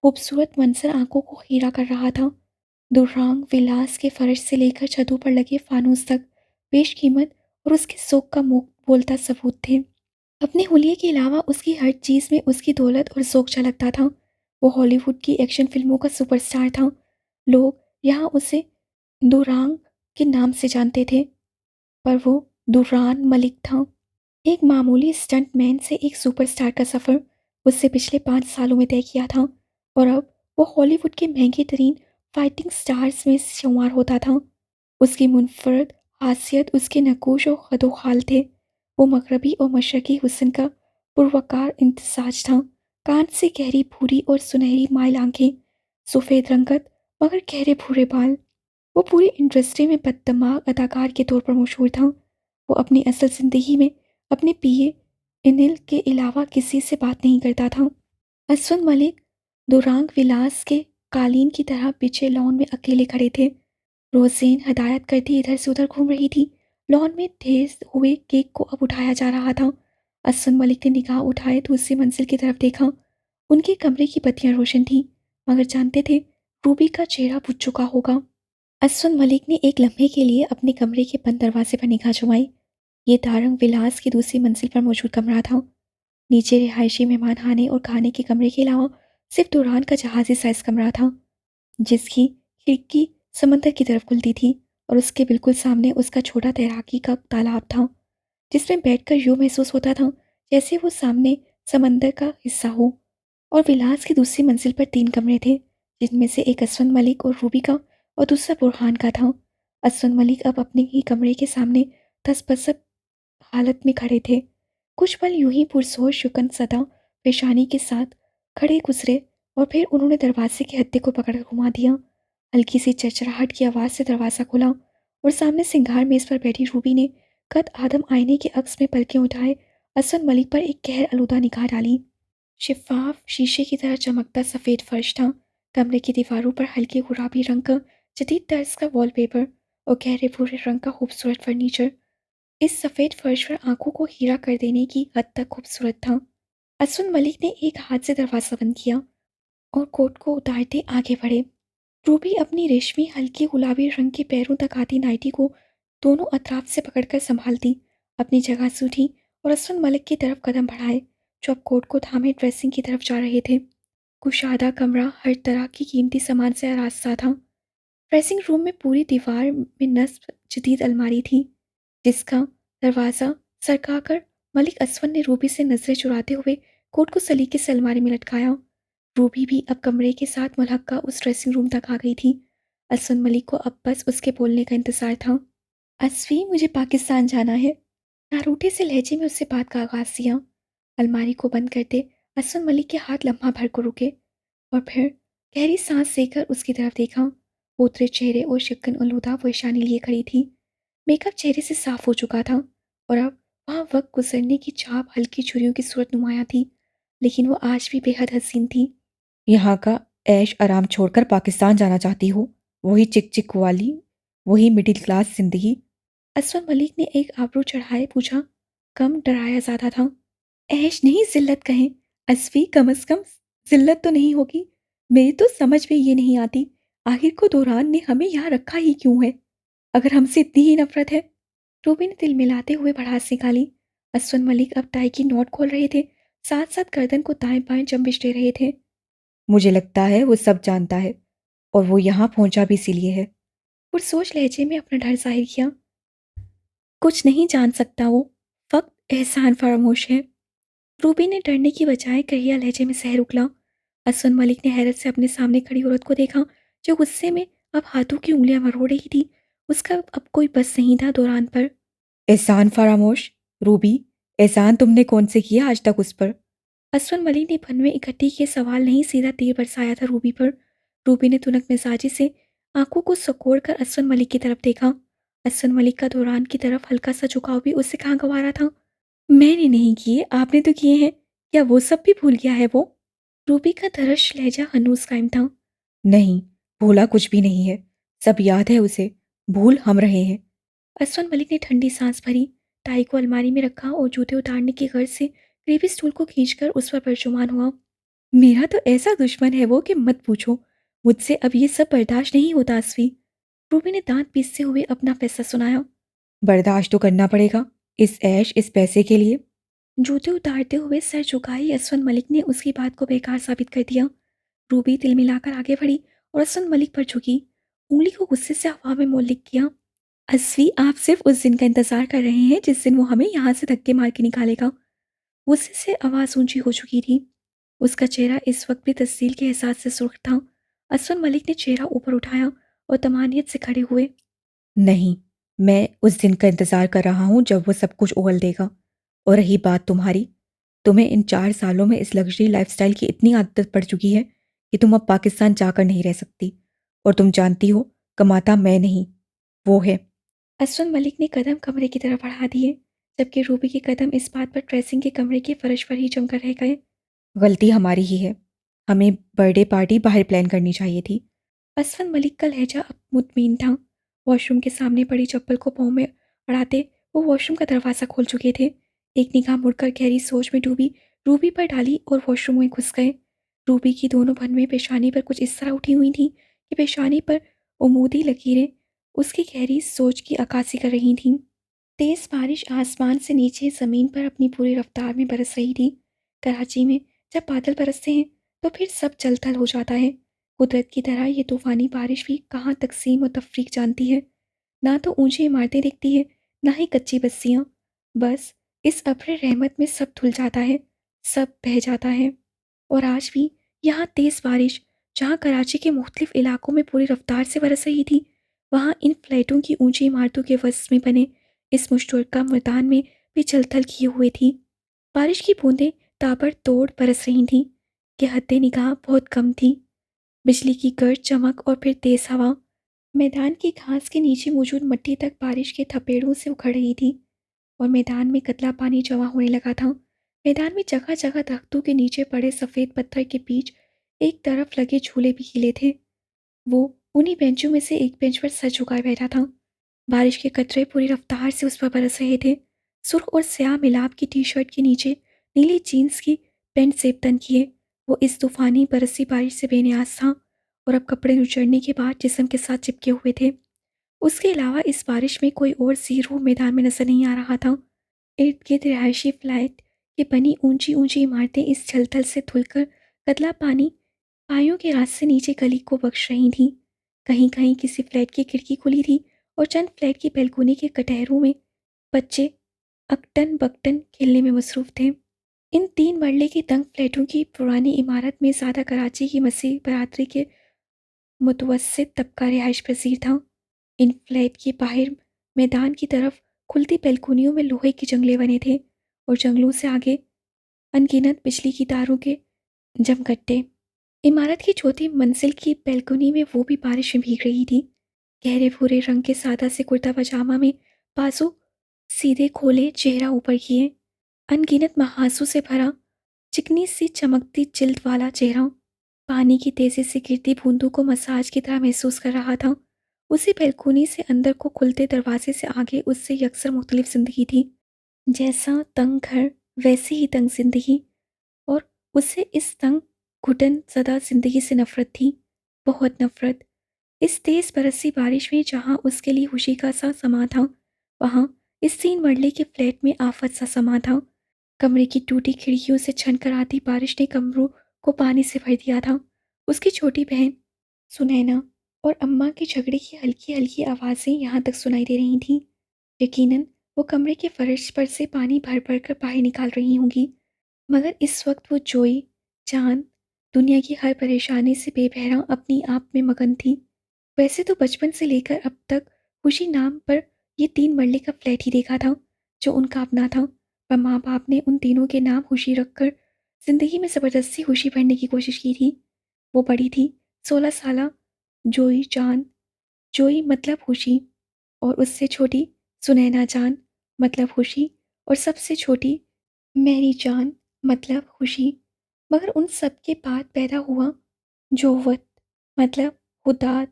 A: खूबसूरत मंजर आंखों को खीरा कर रहा था। दुर्रांग विलास के फर्श से लेकर छतों पर लगे फानूस तक बेशकीमत और उसके शौक का मुंह बोलता सबूत थे। अपने हुलिये के अलावा उसकी हर चीज़ में उसकी दौलत और शौक झलकता था। वो हॉलीवुड की एक्शन फिल्मों का सुपरस्टार था। लोग यहाँ उसे दुरांग के नाम से जानते थे, पर वो दुरान मलिक था। एक मामूली स्टंटमैन से एक सुपरस्टार का सफ़र उससे पिछले 5 सालों में तय किया था और अब वो हॉलीवुड के महंगे तरीन फाइटिंग स्टार्स में शुमार होता था। उसकी मुनफरद हासियत उसके नकूश और खदोखाल थे। वो मगरबी और मशरकी हुस्न का पुरवकार इम्तिजाज था। कान से गहरी भूरी और सुनहरी माइल आंखें, सफ़ेद रंगत मगर गहरे भूरे बाल। वो पूरी इंडस्ट्री में बददिमाग अदाकार के तौर पर मशहूर था। वो अपनी असल ज़िंदगी में अपने पिए इनिल के अलावा किसी से बात नहीं करता था। असवद मलिक दुरांग विलास के कालीन की तरह पीछे लॉन में अकेले खड़े थे। रोज़ेन हदायत करती इधर से उधर घूम रही थी। लॉन में ढेर हुए केक को अब उठाया जा रहा था। असवद मलिक ने निगाह उठाए दूसरी मंजिल की तरफ देखा। उनके कमरे की बत्तियां रोशन थीं, मगर जानते थे रूबी का चेहरा बुझ चुका होगा। असवद मलिक ने एक लम्हे के लिए अपने कमरे के बंद दरवाजे पर निगाह जमाई। ये दारंग विलास की दूसरी मंजिल पर मौजूद कमरा था। नीचे रिहायशी मेहमान खाने और खाने के कमरे के अलावा सिर्फ दुरान का जहाजी साइज कमरा था, जिसकी खिड़की समंदर की तरफ खुलती थी और उसके बिल्कुल सामने उसका छोटा तैराकी का तालाब था, जिसमें बैठकर यूँ महसूस होता था जैसे वो सामने समंदर का हिस्सा हो। और विलास की दूसरी मंजिल पर 3 कमरे थे, जिनमें से एक असवद मलिक और रूबी का और दूसरा बुरहान का था। असवद मलिक अब अपने ही कमरे के सामने तसबसब हालत में खड़े थे। कुछ पल यूं ही पुरजोर शुकन सदा पेशानी के साथ खड़े गुजरे और फिर उन्होंने दरवाजे के हत्थे को पकड़ घुमा दिया। हल्की सी चरचराहट की आवाज़ से दरवाज़ा खुला और सामने सिंगार मेज़ पर बैठी रूबी ने कद आदम आईने के अक्स में पलकें उठाए असद मलिक पर एक गहर आलूदा निगाह डाली। शिफाफ शीशे की तरह चमकता सफ़ेद फर्श था। कमरे की दीवारों पर हल्के गुलाबी रंग का जदीद तर्ज का वॉलपेपर और गहरे भूरे रंग का खूबसूरत फर्नीचर इस सफ़ेद फर्श पर आंखों को हीरा कर देने की हद तक खूबसूरत था। अश्विन मलिक ने एक हाथ से दरवाज़ा बंद किया और कोट को उतारते आगे बढ़े। रूबी अपनी रेशमी हल्की गुलाबी रंग के पैरों तक आती नाइटी को दोनों अतराफ से पकड़कर संभालती अपनी जगह से उठी और अश्विन मलिक की तरफ कदम बढ़ाए, जो अब कोट को थामे ड्रेसिंग की तरफ जा रहे थे। कुशादा कमरा हर तरह की कीमती सामान से आरास्ता था। ड्रेसिंग रूम में पूरी दीवार में नस्ब जदीद अलमारी थी, जिसका दरवाज़ा सरकाकर मलिक असवन ने रूबी से नज़रें चुराते हुए कोट को सलीके से अलमारी में लटकाया। रूबी भी अब कमरे के साथ मुलहक्का उस ड्रेसिंग रूम तक आ गई थी। असवन मलिक को अब बस उसके बोलने का इंतज़ार था। असवी, मुझे पाकिस्तान जाना है। नारूठे से लहजे में उससे बात का आगाज़ किया। अलमारी को बंद करते असवन मलिक के हाथ लम्हा भर को रुके और फिर गहरी सांस लेकर उसकी तरफ देखा। उतरे चेहरे और शिकन आलूदा वो ईशानी लिए खड़ी थी। मेकअप चेहरे से साफ हो चुका था और अब वहाँ वक्त गुजरने की छाप हल्की छुरियों की सूरत नुमाया थी, लेकिन वो आज भी बेहद हसीन थी।
B: यहाँ का ऐश आराम छोड़कर पाकिस्तान जाना चाहती हो? वही चिक चिक वाली, वही मिडिल क्लास जिंदगी।
A: असफर मलिक ने एक आबरू चढ़ाए पूछा, कम डराया ज़्यादा था। ऐश नहीं, जिल्लत कहें। असफी, कम अज़ कम जिल्लत तो नहीं होगी। मेरी तो समझ में ये नहीं आती, आखिर को दौरान ने हमें यहाँ रखा ही क्यों है, अगर हमसे इतनी ही नफरत है। रूबी ने दिल मिलाते हुए भड़ास निकाली। असफर मलिक अब टाई की नोट खोल रहे थे, साथ साथ गर्दन को दाएं बाएं जंबिश दे रहे थे।
B: मुझे लगता है वो सब जानता है और वो यहाँ पहुंचा भी इसीलिए है।
A: पुरसोच लहजे में अपना डर जाहिर किया। कुछ नहीं जान सकता वो, फक्त एहसान फरामोश है। रूबी ने डरने की बजाय कहिया लहजे में सहर उगला। असवन मलिक ने हैरत से अपने सामने खड़ी औरत को देखा, जो गुस्से में अब हाथों की उंगलियां मरोड़ रही थी। उसका अब कोई बस नहीं था दौरान पर।
B: एहसान फरामोश? रूबी, एहसान तुमने कौन से किया आज तक उस पर?
A: असवन मलिक ने फन में इकट्ठी किए सवाल नहीं, सीधा तीर बरसाया था रूबी पर। रूबी ने तुनक मिजाजी से आंखों को सकोड़ कर असवन मलिक की तरफ देखा। असवन मलिक का दौरान की तरफ हल्का सा झुकाव भी उससे कहाँ गंवारा था। मैंने नहीं किए, आपने तो किए हैं। क्या वो सब भी भूल गया है वो? रूबी का धरश लहजा हनूस कायम था।
B: नहीं, भूला कुछ भी नहीं है, सब याद है उसे, भूल हम रहे हैं।
A: असवन मलिक ने ठंडी सांस भरी, टाई को अलमारी में रखा और जूते उतारने की गर्ज से करीबी स्टूल को खींचकर उस पर परचुमान हुआ। मेरा तो ऐसा दुश्मन है वो कि मत पूछो, मुझसे अब ये सब बर्दाश्त नहीं होता असवी। रूबी ने दांत पीसते हुए अपना फैसला सुनाया।
B: बर्दाश्त तो करना पड़ेगा, इस ऐश इस पैसे के लिए।
A: जूते उतारते हुए सर झुकाई असवन मलिक ने उसकी बात को बेकार साबित कर दिया। रूबी तिल मिलाकर आगे बढ़ी और असवन मलिक पर झुकी, उंगली को गुस्से से हवा में मोल लिख किया। असवी, आप सिर्फ उस दिन का इंतजार कर रहे हैं जिस दिन वो हमें यहाँ से धक्के मार के निकालेगा। गुस्से से आवाज़ ऊंची हो चुकी थी। उसका चेहरा इस वक्त भी तस्सील के एहसास से सुर्ख था। असवन मलिक ने चेहरा ऊपर उठाया और तमानियत से खड़े हुए।
B: नहीं, मैं उस दिन का इंतजार कर रहा हूँ जब वो सब कुछ उगल देगा। और रही बात तुम्हारी, तुम्हें इन 4 सालों में इस लग्जरी लाइफस्टाइल की इतनी आदत पड़ चुकी है कि तुम अब पाकिस्तान जाकर नहीं रह सकती। और तुम जानती हो, कमाता मैं नहीं, वो है।
A: असवन मलिक ने कदम कमरे की तरफ बढ़ा दिए, जबकि रूबी के कदम इस बात पर ड्रेसिंग के कमरे के फर्श पर ही जमकर रह गए।
B: गलती हमारी ही है, हमें बर्थडे पार्टी बाहर प्लान करनी चाहिए थी।
A: असवन मलिक का लहजा अब मुतमीन था। वॉशरूम के सामने पड़ी चप्पल को पाँव में अड़ाते वो वॉशरूम का दरवाज़ा खोल चुके थे। एक निगाह मुड़कर गहरी सोच में डूबी रूबी पर डाली और वॉशरूम में घुस गए। रूबी की दोनों भन पेशानी पर कुछ इस तरह उठी हुई थी कि पेशानी पर उमूदी लकीरें उसकी गहरी सोच की अक्कासी कर रही थीं। तेज़ बारिश आसमान से नीचे ज़मीन पर अपनी पूरी रफ्तार में बरस रही थी। कराची में जब बादल बरसते हैं तो फिर सब जल थल हो जाता है। कुदरत की तरह ये तूफ़ानी बारिश भी कहाँ तकसीम और तफरीक जानती है। ना तो ऊंची इमारतें दिखती है, ना ही कच्ची बस्तियाँ। बस इस अब्र रहमत में सब धुल जाता है, सब बह जाता है। और आज भी यहाँ तेज़ बारिश, जहाँ कराची के मुख्तलिफ इलाकों में पूरी रफ्तार से बरस रही थी, वहाँ इन फ्लैटों की ऊंची इमारतों के वसत में बने इस मुश्तरका मैदान में भी चलथल किए हुए थी। बारिश की बूंदें ताबड़तोड़ बरस रही थीं कि हद्दे निगाह बहुत कम थी। बिजली की गर्ज चमक और फिर तेज़ हवा मैदान की घास के नीचे मौजूद मिट्टी तक बारिश के थपेड़ों से उखड़ रही थी और मैदान में कतला पानी जमा होने लगा था। मैदान में जगह जगह दरख्तों के नीचे पड़े सफ़ेद पत्थर के बीच एक तरफ लगे झूले भी खिले थे। वो उन्हीं बेंचों में से एक बेंच पर सर झुकाए बैठा था। बारिश के कतरे पूरी रफ्तार से उस पर बरस रहे थे। सुर्ख और स्याह मिलाप की टी-शर्ट के नीचे नीली जीन्स की पैंट सेब तन किए वो इस तूफानी बरसी बारिश से बेनियाज था और अब कपड़े उचड़ने के बाद जिस्म के साथ चिपके हुए थे। उसके अलावा इस बारिश में कोई और ज़ीरो मैदान में नजर नहीं आ रहा था। इर्द-गिर्द रिहायशी फ्लैट की बनी ऊंची-ऊंची इमारतें इस छलथल से धुलकर कतला पानी पायों के रास्ते नीचे गली को बख्श रही थीं। कहीं-कहीं किसी फ्लैट की खिड़की खुली थी और चंद फ्लैट की बैल्कनी के कटहरों में बच्चे अकटन-बकटन खेलने में मसरूफ़ थे। इन 3 मरले की तंग फ्लैटों की पुरानी इमारत में सादा कराची की मसीह बरादरी के मुतवस्सित तबका रिहाइश पज़ीर था। इन फ्लैट के बाहर मैदान की तरफ खुलती बैल्कनियों में लोहे के जंगले बने थे और जंगलों से आगे अनगिनत बिजली की तारों के जमघटे। इमारत की चौथी मंजिल की बैल्कनी में वो भी बारिश में भीग रही थी। गहरे भूरे रंग के सादा से कुर्ता पजामा में बाजू सीधे खोले चेहरा ऊपर किए अनगिनत महासों से भरा चिकनी सी चमकती जिल्द वाला चेहरा पानी की तेजी से गिरती बूंदों को मसाज की तरह महसूस कर रहा था। उसी बैल्कनी से अंदर को खुलते दरवाजे से आगे उससे यकसर मुख्तलिफ जिंदगी थी। जैसा तंग घर वैसी ही तंग जिंदगी और उससे इस तंग घुटन ज़दा ज़िंदगी से नफ़रत थी, बहुत नफ़रत। इस तेज़ बरसी बारिश में जहाँ उसके लिए खुशी का सा समा था, वहाँ इस 3 मरले के फ्लैट में आफ़त सा समा था। कमरे की टूटी खिड़कियों से छनकर आती बारिश ने कमरों को पानी से भर दिया था। उसकी छोटी बहन सुनैना और अम्मा के झगड़े की हल्की-हल्की आवाज़ें यहाँ तक सुनाई दे रही थीं। यकीनन वो कमरे के फर्श पर से पानी भर-भर कर बाहर निकाल रही होंगी। मगर इस वक्त वो जोई चाँद दुनिया की हर परेशानी से बेबहरा अपनी आप में मगन थी। वैसे तो बचपन से लेकर अब तक खुशी नाम पर ये 3 मरले का फ्लैट ही देखा था जो उनका अपना था, पर माँ बाप ने उन तीनों के नाम खुशी रखकर जिंदगी में ज़बरदस्ती खुशी भरने की कोशिश की थी। वो बड़ी थी, 16 साला जोई चाँद, जोई मतलब खुशी, और उससे छोटी सुनैना जान मतलब खुशी, और सबसे छोटी मेरी जान मतलब खुशी। मगर उन सब के बाद पैदा हुआ जोवत मतलब हुदाद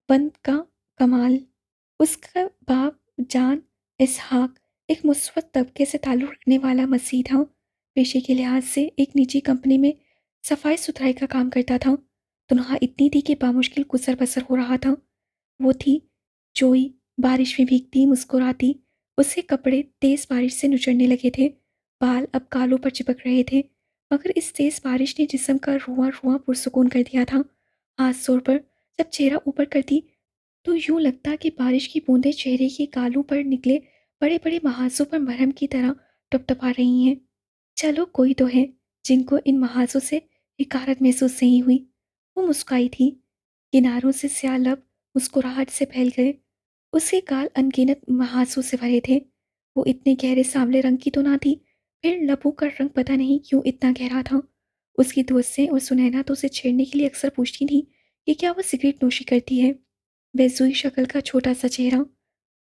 A: बंद का कमाल। उसका बाप जान इसहाक एक मुस्बत तबके से ताल्लुक़ रखने वाला मसीह था। पेशे के लिहाज से एक निजी कंपनी में सफाई सुथराई का काम करता था। तनख्वाह इतनी थी कि बामुश्किल गुजर बसर हो रहा था। वो थी जोई, बारिश में भीगती मुस्कुराती। उसके कपड़े तेज़ बारिश से नुचड़ने लगे थे, बाल अब गालों पर चिपक रहे थे। मगर इस तेज़ बारिश ने जिस्म का रुआं-रुआं पुरसुकून कर दिया था। ख़ास तौर पर जब चेहरा ऊपर करती तो यूं लगता कि बारिश की बूंदें चेहरे के गालों पर निकले बड़े-बड़े महासों पर मरहम की तरह टपटपा रही हैं। चलो कोई तो है जिनको इन महासों से हिकारत महसूस नहीं हुई। वो मुस्काई थी, किनारों से स्याह लब मुस्कुराहट से फैल गए। उसके गाल अनगिनत महासों से भरे थे। वो इतने गहरे सांवले रंग की तो ना थी, फिर लबों का रंग पता नहीं क्यों इतना गहरा था। उसकी दोस्तें और सुनैना तो उसे छेड़ने के लिए अक्सर पूछती थी कि क्या वो सिगरेट नोशी करती है। बेसुई शक्ल का छोटा सा चेहरा,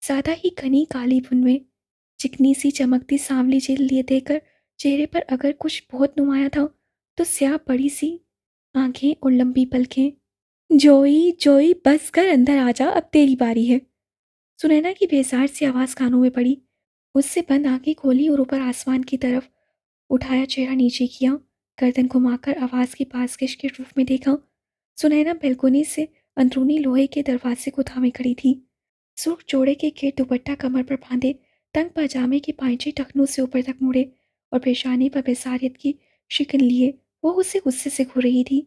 A: सादा ही घनी काली बुन में चिकनी सी चमकती सांवली जेल लिए देकर चेहरे पर अगर कुछ बहुत नुमाया था तो स्याह बड़ी सी आंखें और लंबी पलकें। जोई जोई बस कर अंदर आ जा, अब तेरी बारी है। सुनैना की बेजार सी आवाज़ कानों में पड़ी। उससे बंद आंखें खोली और ऊपर आसमान की तरफ उठाया चेहरा नीचे किया। गर्दन घुमाकर आवाज़ की पासकश के रूप में देखा। सुनैना बैल्कनी से अंदरूनी लोहे के दरवाजे को थामे खड़ी थी। सुर्ख जोड़े के घेर दुपट्टा कमर पर बांधे, तंग पजामे के पांचे टखनों से ऊपर तक मुड़े और पेशानी पर बेसारियत की शिकन लिए वो उसे गुस्से से घूर रही थी।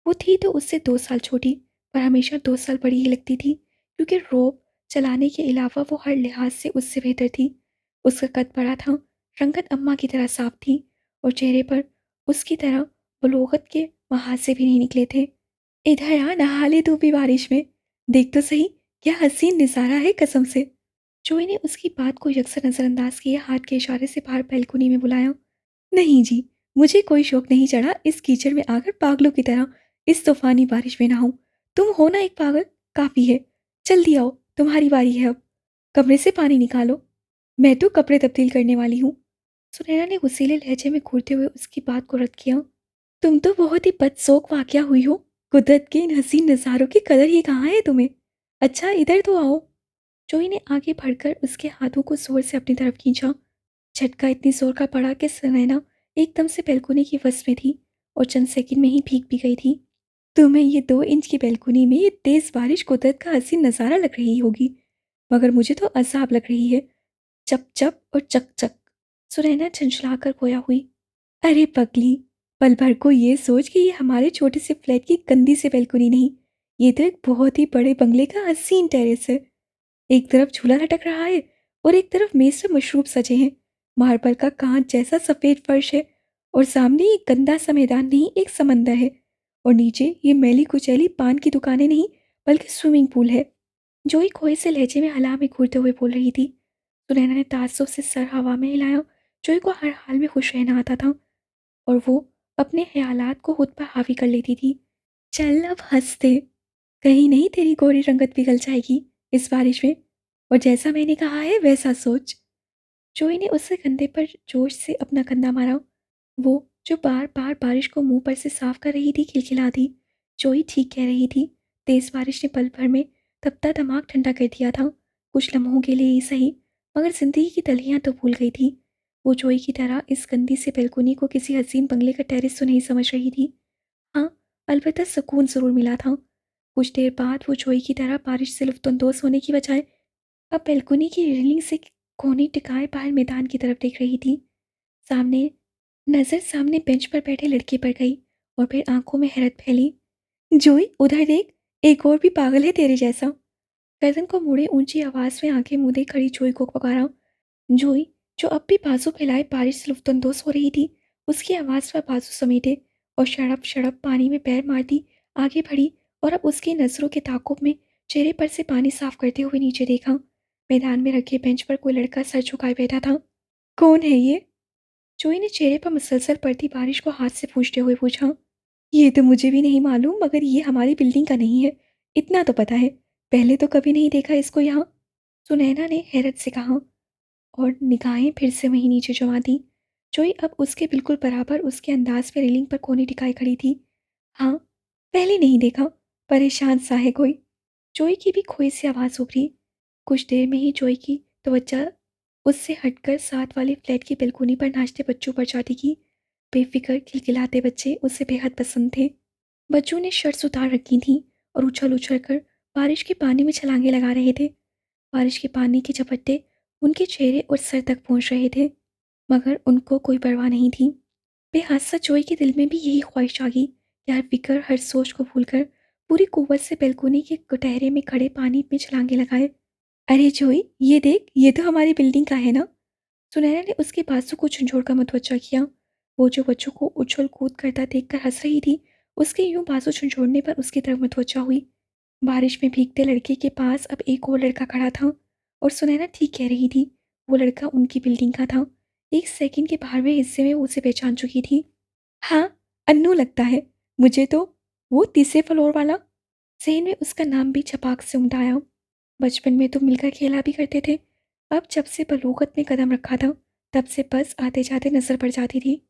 A: वो थी तो उससे 2 साल छोटी, पर हमेशा 2 साल बड़ी ही लगती थी, क्योंकि रोब चलाने के अलावा वो हर लिहाज से उससे बेहतर थी। उसका कद बड़ा था, रंगत अम्मा की तरह साफ थी और चेहरे पर उसकी तरह बलोगत के महासे भी नहीं निकले थे। इधर आ, नहा ले तू भी बारिश में। देख तो सही, क्या हसीन नज़ारा है कसम से। जोई ने उसकी बात को यकसर नज़रअंदाज किए हाथ के इशारे से बाहर बैल्कनी में बुलाया। नहीं जी, मुझे कोई शौक नहीं चढ़ा इस कीचड़ में आकर पागलों की तरह इस तूफानी बारिश में नहाऊं। तुम हो ना एक पागल, काफी है। जल्दी आओ, तुम्हारी बारी है अब। कमरे से पानी निकालो। मैं तो कपड़े तब्दील करने वाली हूँ। सुनैना ने गुस्सीले लहजे में घूरते हुए उसकी बात को रद्द किया। तुम तो बहुत ही बदसोक वाकया हुई हो। कुदरत के इन हसीन नज़ारों की कदर ही कहाँ है तुम्हें। अच्छा इधर तो आओ। जोई ने आगे बढ़कर उसके हाथों को जोर से अपनी तरफ खींचा। झटका इतनी जोर का पड़ा कि सुनैना एकदम से बैल्कनी की वश में थी और चंद सेकंड में ही भीग भी गई थी। तुम्हें ये 2 इंच की बैल्कनी में ये तेज बारिश कुदरत का हसीन नज़ारा लग रही होगी, मगर मुझे तो अजाब लग रही है। चप चप और चक चक। सुनैना झंझलाकर गोया हुई। अरे पगली, पल भर को ये सोच कि ये हमारे छोटे से फ्लैट की गंदी सी बैल्कनी नहीं, ये तो एक बहुत ही बड़े बंगले का हसीन टेरेस है। एक तरफ झूला लटक रहा है और एक तरफ मेज से मशरूब सजे हैं। मार्बल का कांच जैसा सफेद फर्श है और सामने एक गंदा सा मैदान नहीं, एक समंदर है। और नीचे ये मैली कुचैली पान की दुकानें नहीं, बल्कि स्विमिंग पूल है। जोई खोए से लहजे में हला में घूरते हुए बोल रही थी। सुनैना ने ताज्जुब से सर हवा में हिलाया। जोई को हर हाल में खुश रहना आता था और वो अपने ख्यालात को खुद पर हावी कर लेती थी। चल अब हंस दे, कहीं नहीं तेरी गोरी रंगत पिघल जाएगी इस बारिश में, और जैसा मैंने कहा है वैसा सोच। जोई ने उसके कंधे पर जोश से अपना कंधा मारा। वो जो बार बार बारिश को मुंह पर से साफ कर रही थी खिलखिला दी। जोई ठीक कह रही थी। तेज बारिश ने पल भर में तपता दिमाग ठंडा कर दिया था। कुछ लम्हों के लिए ही सही, मगर जिंदगी की तलियां तो भूल गई थी। वो जोई की तरह इस गंदी से बैल्कनी को किसी हसीन बंगले का टेरेस तो नहीं समझ रही थी। हाँ, अलबत्ता सुकून ज़रूर मिला था। कुछ देर बाद वो जोई की तरह बारिश से लुत्फ़अंदोज़ होने की बजाय अब बैल्कनी की रेलिंग से कोने टिकाए बाहर मैदान की तरफ देख रही थी। सामने नज़र सामने बेंच पर बैठे लड़के पर गई और फिर आंखों में हैरत फैली। जोई उधर देख, एक और भी पागल है तेरे जैसा। गर्दन को मोड़े ऊंची आवाज़ में आंखें मूंदे खड़ी जोई को पुकारा। जोई, जो अब भी बाजू फैलाए बारिश से लुत्फ़अंदोज़ हो रही थी, उसकी आवाज़ पर बाजू समेटे और शड़प शड़प पानी में पैर मारती आगे बढ़ी और अब उसकी नज़रों के ताक़ुब में चेहरे पर से पानी साफ करते हुए नीचे देखा। मैदान में रखे बेंच पर कोई लड़का सर झुकाए बैठा था। कौन है ये? जोई ने चेहरे पर मुसलसल पड़ती बारिश को हाथ से पूछते हुए पूछा। ये तो मुझे भी नहीं मालूम, मगर ये हमारी बिल्डिंग का नहीं है, इतना तो पता है। पहले तो कभी नहीं देखा इसको यहाँ। सुनैना ने हैरत से कहा और निगाहें फिर से वहीं नीचे जमा दी। जोई अब उसके बिल्कुल बराबर उसके अंदाज में रेलिंग पर कोने टिकाई खड़ी थी। हाँ, पहले नहीं देखा, परेशान सा है कोई। जोई की भी खोई सी आवाज़ उभरी। कुछ देर में ही जोई की तवज्जो उससे हटकर साथ वाले फ्लैट की बैल्कनी पर नाचते बच्चों पर जा टिकी। बेफिक्र खिलखिलाते बच्चे उसे बेहद पसंद थे। बच्चों ने शर्ट्स उतार रखी थीं और उछल उछल कर बारिश के पानी में छलांगे लगा रहे थे। बारिश के पानी के झपट्टे उनके चेहरे और सर तक पहुंच रहे थे, मगर उनको कोई परवाह नहीं थी। बेहासा जोई के दिल में भी यही ख्वाहिश आ गई कि हर फिक्र हर सोच को भूलकर पूरी कुव्वत से बैल्कनी के कटहरे में खड़े पानी में छलांगे लगाए। अरे जोई, ये देख, ये तो हमारी बिल्डिंग का है ना। सुनैना ने उसके बाजू को झंझोड़ कर मुतवज्जा किया। वो जो बच्चों को उछल कूद करता देखकर हंस रही थी, उसके यूं बाजू झंझोड़ने पर उसकी तरफ मुतवज्जा हुई। बारिश में भीगते लड़के के पास अब एक और लड़का खड़ा था और सुनैना ठीक कह रही थी। वो लड़का उनकी बिल्डिंग का था। एक सेकंड के बारहवें हिस्से में वो उसे पहचान चुकी थी। हाँ, अन्नू लगता है मुझे तो, वो तीसरे फ्लोर वाला। जहन में उसका नाम भी छपाक से उमड़ आया। बचपन में तो मिलकर खेला भी करते थे। अब जब से बलूगत में कदम रखा था, तब से बस आते जाते नजर पड़ जाती थी।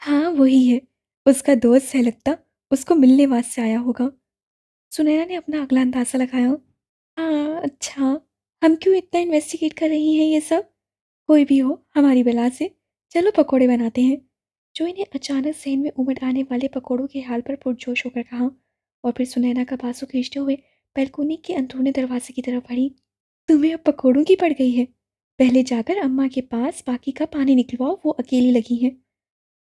A: हाँ, वही है, उसका दोस्त है लगता, उसको मिलने वास्ते आया होगा। सुनैना ने अपना अगला अंदाज़ा लगाया। हाँ, अच्छा, हम क्यों इतना इन्वेस्टिगेट कर रही हैं ये सब? कोई भी हो, हमारी बला से। चलो पकोड़े बनाते हैं। जोई ने अचानक ज़हन में उमड़ आने वाले पकोड़ों के हाल पर पुरजोश होकर कहा और फिर सुनैना का बाजू खींचते हुए बैल्कनी के अंदरूनी दरवाजे की तरफ बढ़ी। तुम्हें अब पकोड़ों की पड़ गई है? पहले जाकर अम्मा के पास बाकी का पानी निकलवाओ, वो अकेली लगी हैं।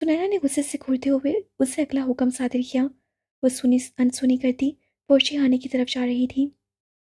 A: सुनैना ने गुस्से से घूरते हुए उससे अगला हुक्म सादर किया। वो सुनी अनसुनी करती पोशी आने की तरफ जा रही थी।